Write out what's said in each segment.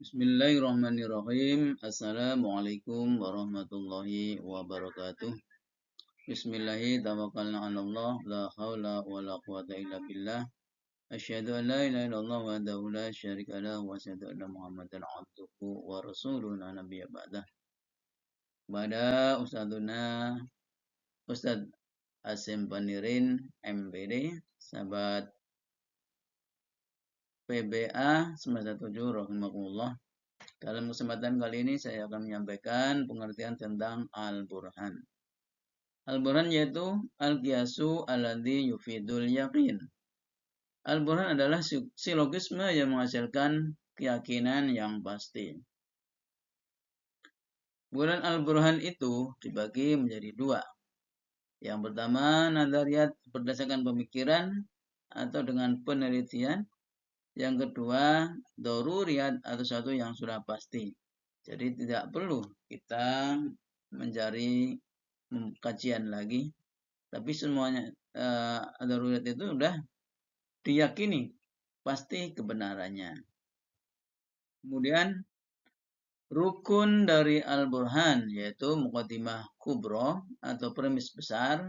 Bismillahirrahmanirrahim. Assalamualaikum warahmatullahi wabarakatuh. Bismillahirrahmanirrahim. Tawakkalna 'alallah, la haula wala quwata illa billah. Asyhadu an la ilaha illallah wahdahu la syarika lahu wa asyhadu anna Muhammadan 'abduhu wa rasuluhu la nabiyya ba'dah. Pada Ustadzuna Ustadz Asim Panirin MPD, sahabat PBA semester 7 rahimakumullah. Dalam kesempatan kali ini saya akan menyampaikan pengertian tentang Al-Burhan. Al-Burhan yaitu Al-Qiyasu alladzi yufidul yaqin. Al-Burhan adalah silogisme yang menghasilkan keyakinan yang pasti. Kemudian Al-Burhan itu dibagi menjadi dua. Yang pertama, nadariat berdasarkan pemikiran atau dengan penelitian. Yang kedua, daruriyat atau sesuatu yang sudah pasti. Jadi tidak perlu kita mencari kajian lagi, tapi semuanya daruriyat itu sudah diyakini pasti kebenarannya. Kemudian rukun dari Al-Burhan yaitu muqaddimah kubro atau premis besar.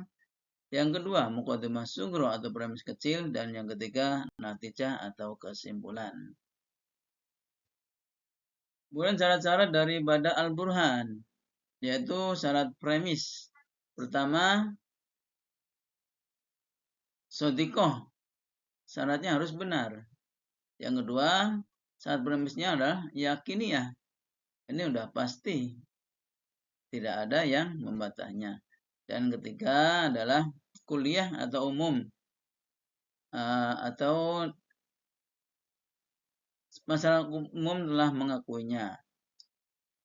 Yang kedua, muqaddimah sugro atau premis kecil. Dan yang ketiga, natijah atau kesimpulan. Kemudian syarat-syarat daripada Al-Burhan, yaitu syarat premis. Pertama, sodikoh. Syaratnya harus benar. Yang kedua, syarat premisnya adalah yakiniyah. Ini sudah pasti. Tidak ada yang membatahnya. Dan ketiga adalah kuliah atau umum. Atau masyarakat umum telah mengakuinya.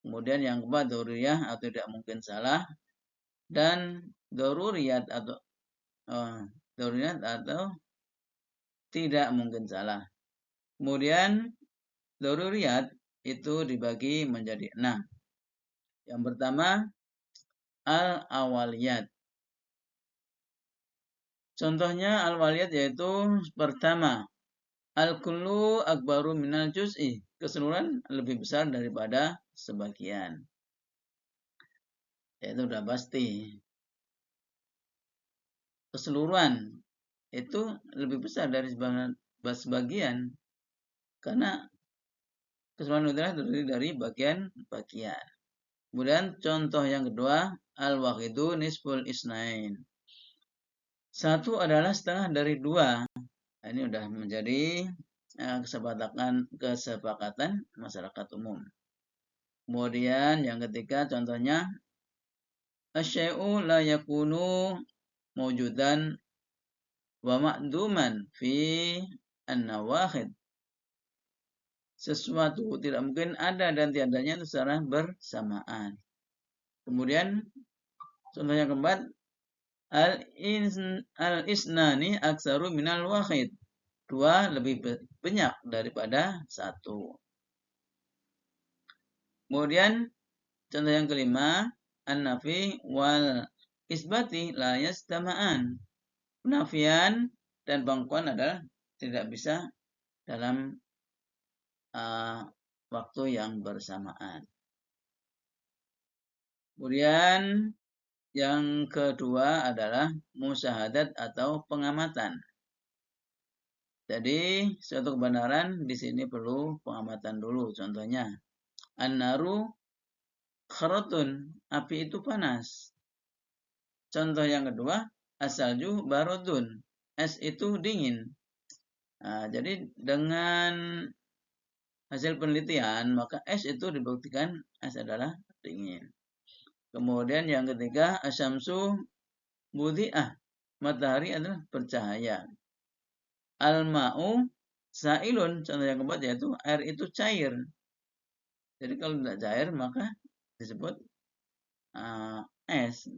Kemudian yang keempat, daruriyah atau tidak mungkin salah. Dan daruriyat atau tidak mungkin salah. Kemudian daruriyat itu dibagi menjadi 6. Yang pertama, al-awaliyat. Contohnya al-awaliyat yaitu pertama, al-kullu akbaru minal juz'i. Keseluruhan lebih besar daripada sebagian. Itu sudah pasti. Keseluruhan itu lebih besar dari sebagian. Karena keseluruhan itu terdiri dari bagian-bagian. Kemudian contoh yang kedua, al-wahidu nisful isnain. Satu adalah setengah dari dua. Ini sudah menjadi kesepakatan masyarakat umum. Kemudian yang ketiga contohnya, asyai'u la yakunu mawjudan wa ma'duman fi an-nawahid. Sesuatu tidak mungkin ada dan tiadanya itu secara bersamaan. Kemudian contoh yang keempat, al-isnani aksaru minal wahid. Dua lebih banyak daripada satu. Kemudian contoh yang kelima, an-nafi wal isbati la yastama'an. Penafian dan pengakuan adalah tidak bisa dalam waktu yang bersamaan. Kemudian yang kedua adalah musyahadat atau pengamatan. Jadi suatu kebenaran di sini perlu pengamatan dulu. Contohnya, an-naru kharatun, api itu panas. Contoh yang kedua, as-salju barodun, es itu dingin. Jadi dengan hasil penelitian, maka es itu dibuktikan es adalah dingin. Kemudian yang ketiga, asyamsu mudhi'ah, matahari adalah bercahaya. Al-ma'u sa'ilun, contoh yang keempat yaitu air itu cair. Jadi kalau tidak cair maka disebut es.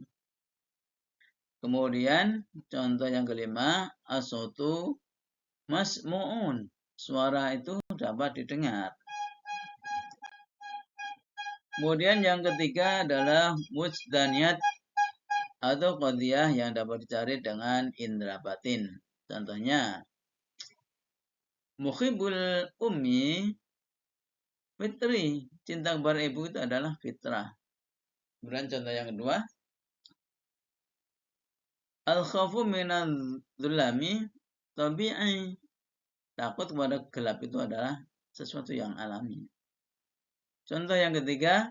Kemudian contoh yang kelima, as-sautu masmu'un, suara itu dapat didengar. Kemudian yang ketiga adalah wujdaniyat atau qadiyah yang dapat dicari dengan indera batin. Contohnya, muhibbul ummi fitri. Cinta kepada ibu itu adalah fitrah. Kemudian contoh yang kedua, al-khawfu minadh-dhulami tabi'i. Takut kepada gelap itu adalah sesuatu yang alami. Contoh yang ketiga,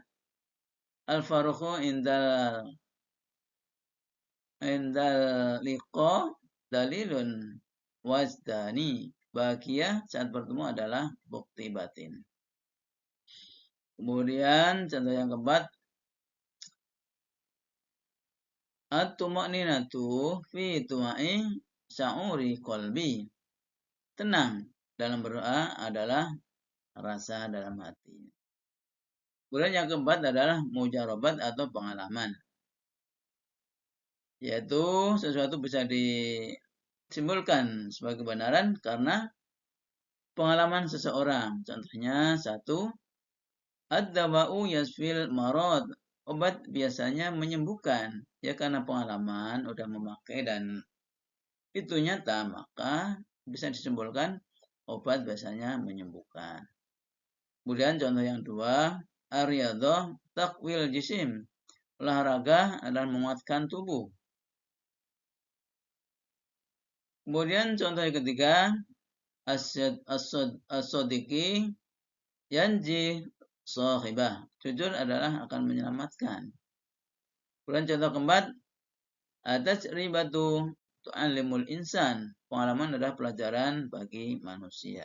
al-farukhu indal liqa dalilun wajdani. Bahagia saat bertemu adalah bukti batin. Kemudian contoh yang keempat, at-tuma'ninatu fi tuma'i sya'uri qalbi. Tenang dalam berdoa adalah rasa dalam hati. Kemudian yang keempat adalah mujarabat atau pengalaman. Yaitu sesuatu bisa disimpulkan sebagai kebenaran karena pengalaman seseorang. Contohnya satu, ad-dawa'u yasfil marad. Obat biasanya menyembuhkan. Ya karena pengalaman udah memakai dan itu nyata, maka bisa disimpulkan obat biasanya menyembuhkan. Kemudian contoh yang dua, ar-riyadhah taqwil jisim. Olahraga adalah menguatkan tubuh. Kemudian contoh yang ketiga, as-sadiqi yanji sahibah. Jujur adalah akan menyelamatkan. Kemudian contoh keempat, at-tajribatu tu'allimul insan. Pengalaman adalah pelajaran bagi manusia.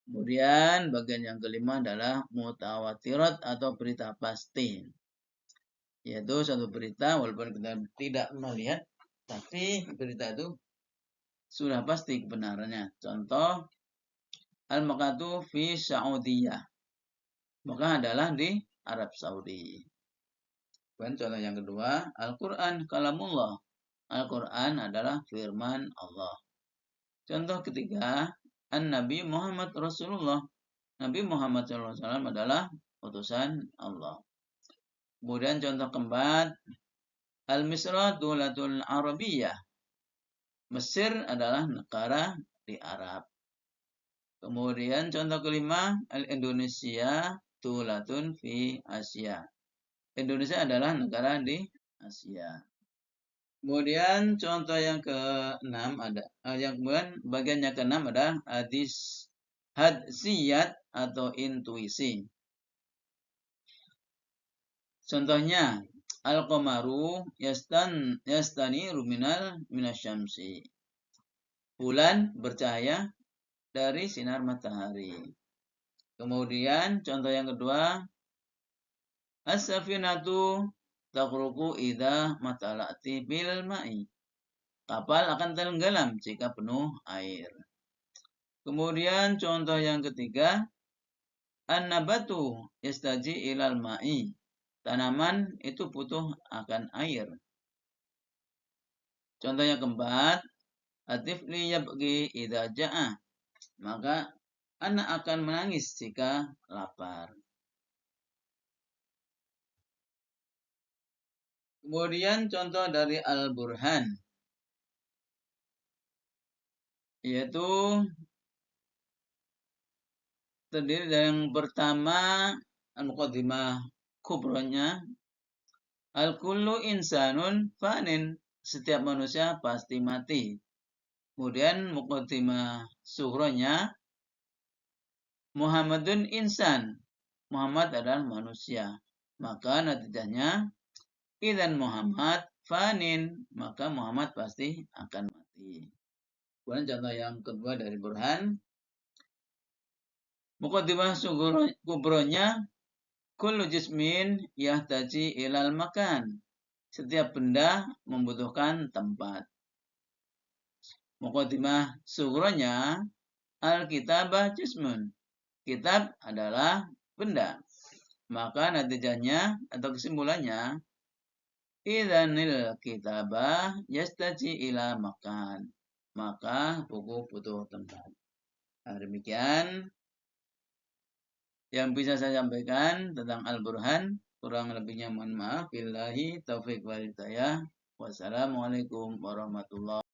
Kemudian bagian yang kelima adalah mutawatirat atau berita pasti. Yaitu suatu berita walaupun kita tidak melihat, tapi berita itu sudah pasti kebenarannya. Contoh, al-makatu fi Saudiyah. Maka adalah di Arab Saudi. Dan contoh yang kedua, Al-Quran kalamullah. Al-Quran adalah firman Allah. Contoh ketiga, An-Nabi Muhammad Rasulullah. Nabi Muhammad SAW adalah utusan Allah. Kemudian contoh keempat, Al-Misra Dulatul Arabiyah. Mesir adalah negara di Arab. Kemudian contoh kelima, Al-Indonesia Dulatun fi Asia. Indonesia adalah negara di Asia. Kemudian contoh yang keenam ada, yang kemudian bagian yang keenam adalah hadis hadsiyat atau intuisi. Contohnya, al-qamaru yastaniru minasyamsi. Bulan bercahaya dari sinar matahari. Kemudian contoh yang kedua, as-safinatu taghruqu idza matala'ti bil ma'i. Kapal akan tenggelam jika penuh air. Kemudian contoh yang ketiga, an-nabatu yastaji ilal ma'i. Tanaman itu butuh akan air. Contoh yang keempat, atifli yabghi idza ja'a. Maka anak akan menangis jika lapar. Kemudian contoh dari Al-Burhan, yaitu terdiri dari yang pertama al-muqaddimah kubronya, al-kullu insanun fanin. Setiap manusia pasti mati. Kemudian muqaddimah sughronya, Muhammadun insan. Muhammad adalah manusia. Maka natijahnya, idzan Muhammad fanin. Maka Muhammad pasti akan mati. Kemudian contoh yang kedua dari Burhan, muqaddimah kubronya, kullu jismin yahtaji ilal makan. Setiap benda membutuhkan tempat. Muqaddimah sughronya, al-kitabah jismun. Kitab adalah benda. Maka natijahnya atau kesimpulannya, idzanil kitabah yastaji ila makan. Maka buku butuh tempat. Nah, demikian yang bisa saya sampaikan tentang Al-Burhan. Kurang lebihnya mohon maaf. Billahi taufiq wal hidayah. Wassalamualaikum warahmatullahi wabarakatuh.